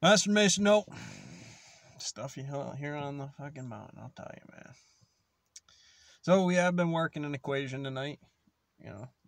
Master Mason, nope. Stuff you hear on the fucking mountain, I'll tell you, man. So we have been working an equation tonight.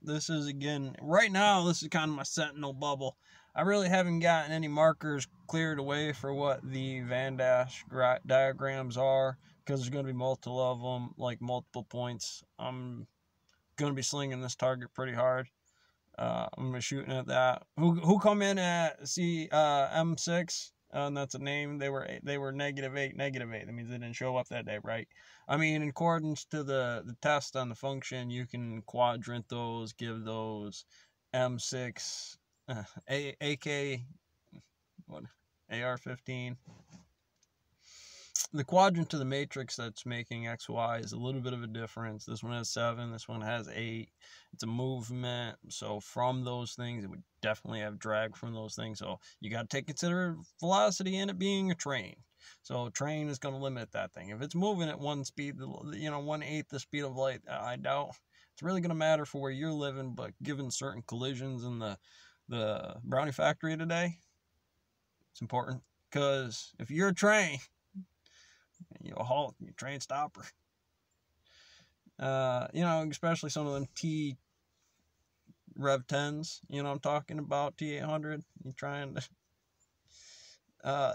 This is, again, right now, this is kind of my sentinel bubble. I really haven't gotten any markers cleared away for what the Van Dash diagrams are, because there's going to be multiple of them, like multiple points. I'm going to be slinging this target pretty hard. I'm going to be shooting at that. Who come in at M6? And that's a name. They were -8. That means they didn't show up that day, right? I mean, in accordance to the test on the function, you can quadrant those, give those M6, AK, what, AR-15. The quadrant to the matrix that's making XY is a little bit of a difference. This one has 7, this one has 8. It's a movement, so from those things, it would definitely have drag from those things. So you got to take consider velocity in it being a train. So a train is going to limit that thing. If it's moving at one speed, 1/8 the speed of light, I doubt it's really going to matter for where you're living. But given certain collisions in the Brownie factory today, it's important, because if you're a train, you'll halt, your train stopper. Especially some of them T Rev 10s, I'm talking about, T800. You're trying to.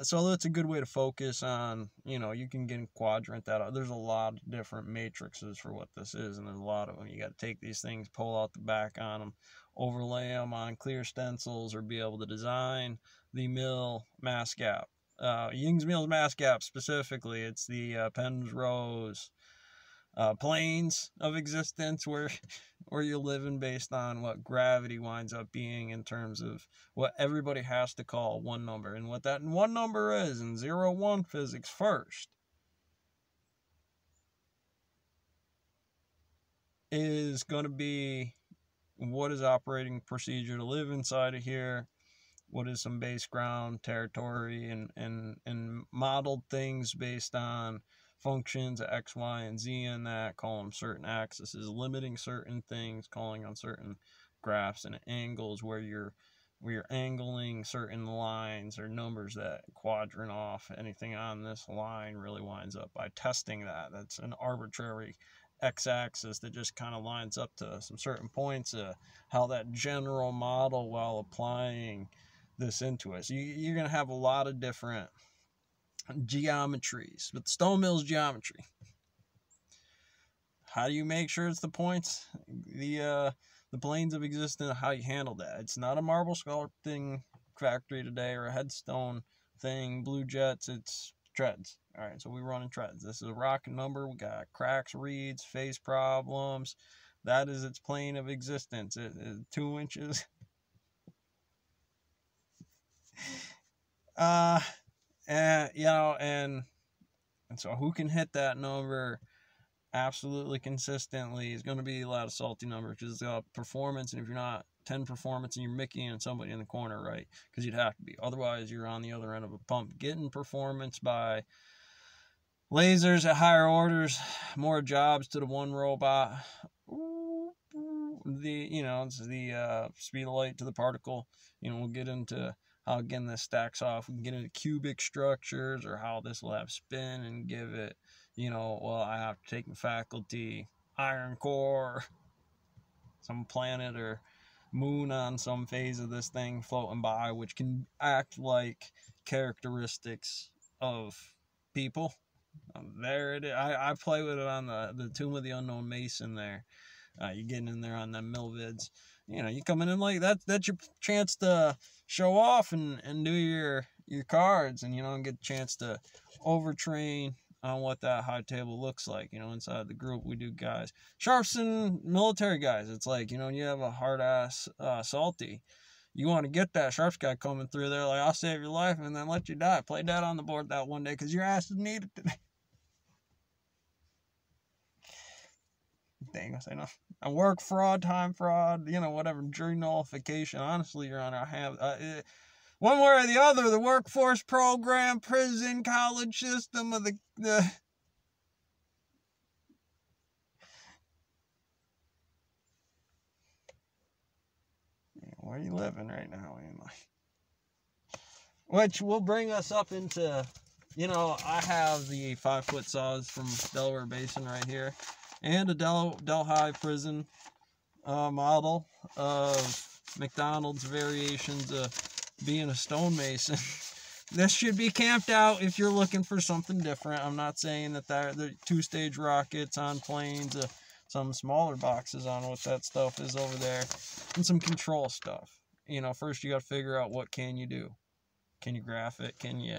So that's a good way to focus on, you can get quadrant that out. There's a lot of different matrices for what this is, and there's a lot of them. You got to take these things, pull out the back on them, overlay them on clear stencils, or be able to design the mill mass gap. Young's Mill's mass gap specifically, it's the Penrose planes of existence where you're living based on what gravity winds up being in terms of what everybody has to call one number, and what that one number is in 0-1 physics first is going to be what is operating procedure to live inside of here, what is some base ground territory, and modeled things based on functions of x, y, and z in that, call them certain axes, limiting certain things, calling on certain graphs and angles where you're angling certain lines or numbers that quadrant off anything on this line really winds up by testing that. That's an arbitrary x-axis that just kind of lines up to some certain points, how that general model while applying this into it. So you're going to have a lot of different geometries, but stone mill's geometry. How do you make sure it's the points, the planes of existence, how you handle that? It's not a marble sculpting factory today or a headstone thing, blue jets, it's treads. All right, so we're running treads. This is a rock number. We got cracks, reeds, phase problems. That is its plane of existence. It is 2 inches. And so who can hit that number absolutely consistently is going to be a lot of salty numbers, because it's performance, and if you're not 10 performance and you're Mickey and somebody in the corner, right? Because you'd have to be. Otherwise, you're on the other end of a pump. Getting performance by lasers at higher orders, more jobs to the one robot. It's the speed of light to the particle. We'll get into how, again, this stacks off. We can get into cubic structures, or how this will have spin and give it, I have to take the faculty, iron core, some planet or moon on some phase of this thing floating by, which can act like characteristics of people. There it is. I play with it on the Tomb of the Unknown Mason there. You're getting in there on them mill vids. You coming in like that. That's your chance to show off and do your cards, and get a chance to overtrain on what that high table looks like. Inside the group we do guys, sharps and military guys. It's like, you have a hard ass salty. You want to get that sharps guy coming through there, like, I'll save your life and then let you die. Play that on the board that one day, because your ass is needed today. Dang, I say no. And work fraud, time fraud, whatever, jury nullification. Honestly, Your Honor, I have one way or the other, the workforce program, prison, college system of the where are you living right now, anyway? which will bring us up into, you know, I have the 5-foot saws from Delaware Basin right here, and a Delhi prison model of McDonald's variations of being a stonemason. This should be camped out if you're looking for something different. I'm not saying that they're 2-stage rockets on planes, some smaller boxes on what that stuff is over there, and some control stuff. You know, first you got to figure out what can you do. Can you graph it? Can you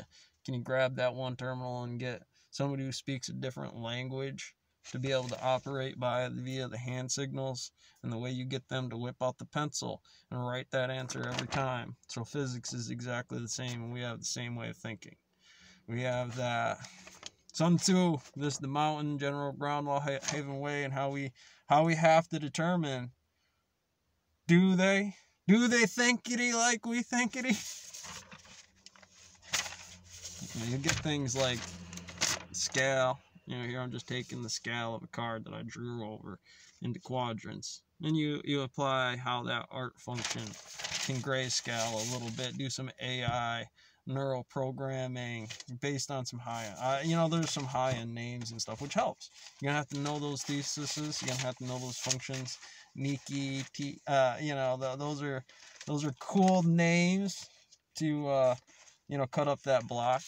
grab that one terminal and get somebody who speaks a different language to be able to operate via the hand signals, and the way you get them to whip out the pencil and write that answer every time. So physics is exactly the same, and we have the same way of thinking. We have that Sun Tzu, the mountain, General Brownlow Haven Way, and how we have to determine, do they thinkity like we thinkity? You get things like scale. You know, here I'm just taking the scale of a card that I drew over into quadrants. And you apply how that art function can grayscale a little bit, do some AI, neural programming based on some you know, there's some high-end names and stuff, which helps. You're gonna have to know those theses. You're gonna have to know those functions. Niki, you know, those are cool names to you know, cut up that block.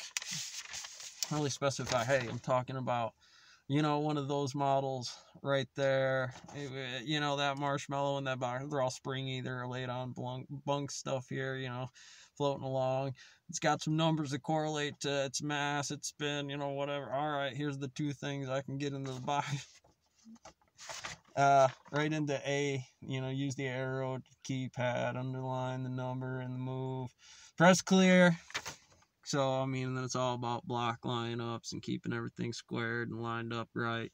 Really specify, hey, I'm talking about, you know, one of those models right there. You know, that marshmallow in that box, they're all springy, they're laid on bunk stuff here, you know, floating along. It's got some numbers that correlate to its mass, its spin, you know, whatever. All right, here's the 2 things I can get into the box. Right into A, you know, use the arrow keypad, underline the number and the move, press clear. So, I mean, then it's all about block lineups and keeping everything squared and lined up right.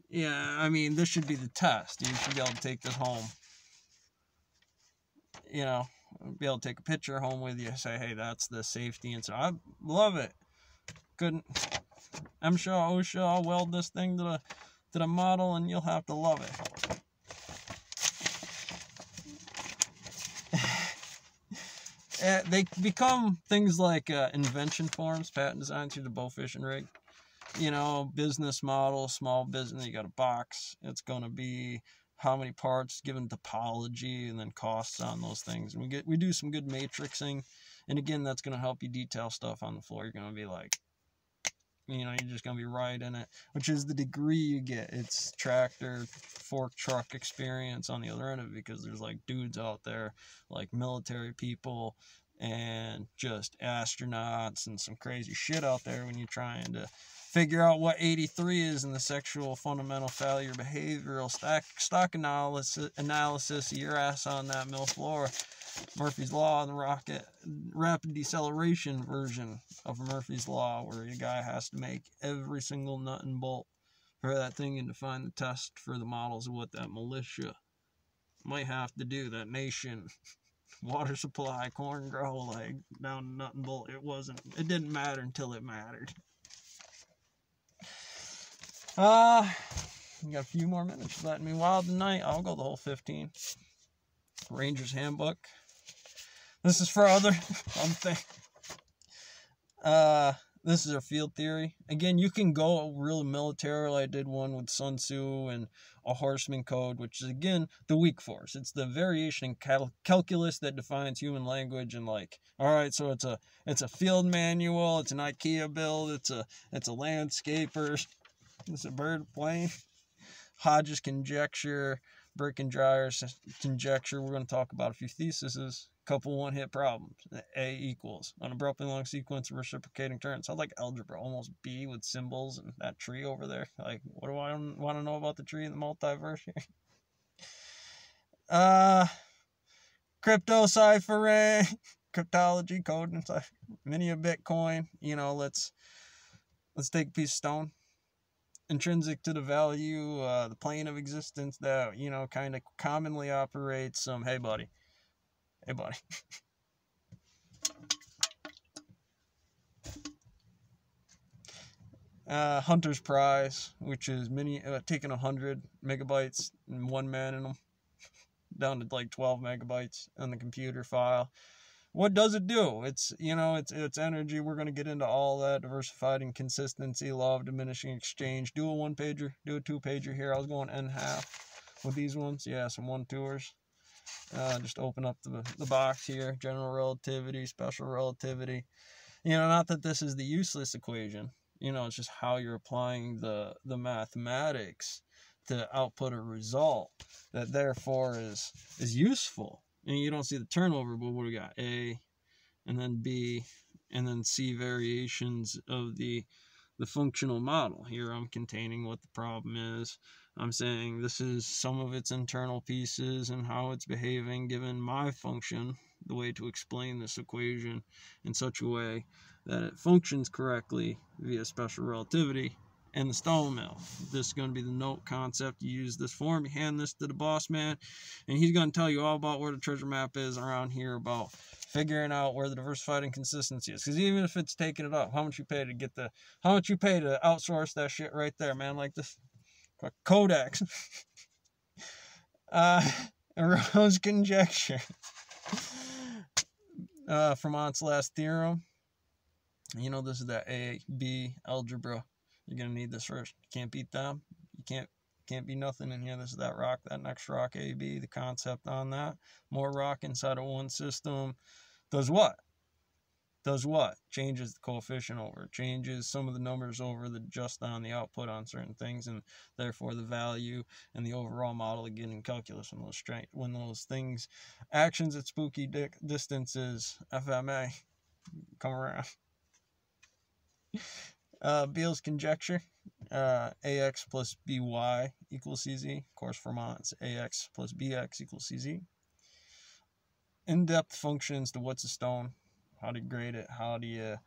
Yeah, I mean, this should be the test. You should be able to take this home. You know, be able to take a picture home with you, say, hey, that's the safety. And so I love it. OSHA, I'll weld this thing to the model and you'll have to love it. They become things like invention forms, patent designs through the bow fishing rig. You know, business model, small business, you got a box. It's going to be how many parts, given topology, and then costs on those things. And we do some good matrixing. And again, that's going to help you detail stuff on the floor. You're going to be like, you know, you're just going to be right in it, which is the degree you get. It's tractor, fork truck experience on the other end of it, because there's like dudes out there, like military people and just astronauts and some crazy shit out there when you're trying to figure out what 83 is in the sexual fundamental failure behavioral stock analysis of your ass on that mill floor. Murphy's Law and the rapid deceleration version of Murphy's Law, where the guy has to make every single nut and bolt for that thing and define the test for the models of what that militia might have to do, that nation, water supply, corn grow, like down to nut and bolt. It didn't matter until it mattered. You got a few more minutes letting me wild tonight. I'll go the whole 15. Ranger's Handbook. This is for other thing. This is a field theory. Again, you can go real military. I did one with Sun Tzu and a horseman code, which is, again, the weak force. It's the variation in calculus that defines human language. And like, all right, so it's a field manual. It's an IKEA build. It's a landscaper. It's a bird plane. Hodge's conjecture, Brick and Dreyer's conjecture. We're going to talk about a few theses. Couple one-hit problems. A equals an abruptly long sequence of reciprocating terms. Sounds like algebra, almost B with symbols and that tree over there. Like, what do I want to know about the tree in the multiverse here? Crypto ciphering, cryptology, code, and mini of Bitcoin. You know, let's take a piece of stone. Intrinsic to the value, the plane of existence that, you know, kind of commonly operates some, hey buddy. Hunter's Prize, which is taking 100 megabytes and one man in them down to like 12 megabytes on the computer file, what does it do? It's, it's energy. We're going to get into all that. Diversified and consistency, law of diminishing exchange. Do a 1-pager, do a 2-pager here. I was going N half with these ones. Yeah, some 1-2ers. Just open up the box here. General relativity, special relativity. Not that this is the useless equation. It's just how you're applying the mathematics to output a result that therefore is useful. And you don't see the turnover, but what do we got? A, and then B, and then C variations of the functional model. Here I'm containing what the problem is. I'm saying this is some of its internal pieces and how it's behaving given my function, the way to explain this equation in such a way that it functions correctly via special relativity and the stone mill. This is going to be the note concept. You use this form, you hand this to the boss man, and he's going to tell you all about where the treasure map is around here, about figuring out where the diversified inconsistency is. Because even if it's taking it up, how much you pay to outsource that shit right there, man? Like this Codex. Rose conjecture. Fermat's last theorem. This is that A, B algebra. You're going to need this first. You can't beat them. You can't be nothing in here. This is that rock, that next rock, A, B, the concept on that. More rock inside of one system. Does what? Changes the coefficient over. Changes some of the numbers over the just on the output on certain things, and therefore the value and the overall model again in calculus when those things, actions at spooky distances, FMA, come around. Beal's conjecture, AX plus BY equals CZ. Of course, Fermat's AX plus BX equals CZ. In-depth functions to what's a stone, how do you grade it, how do you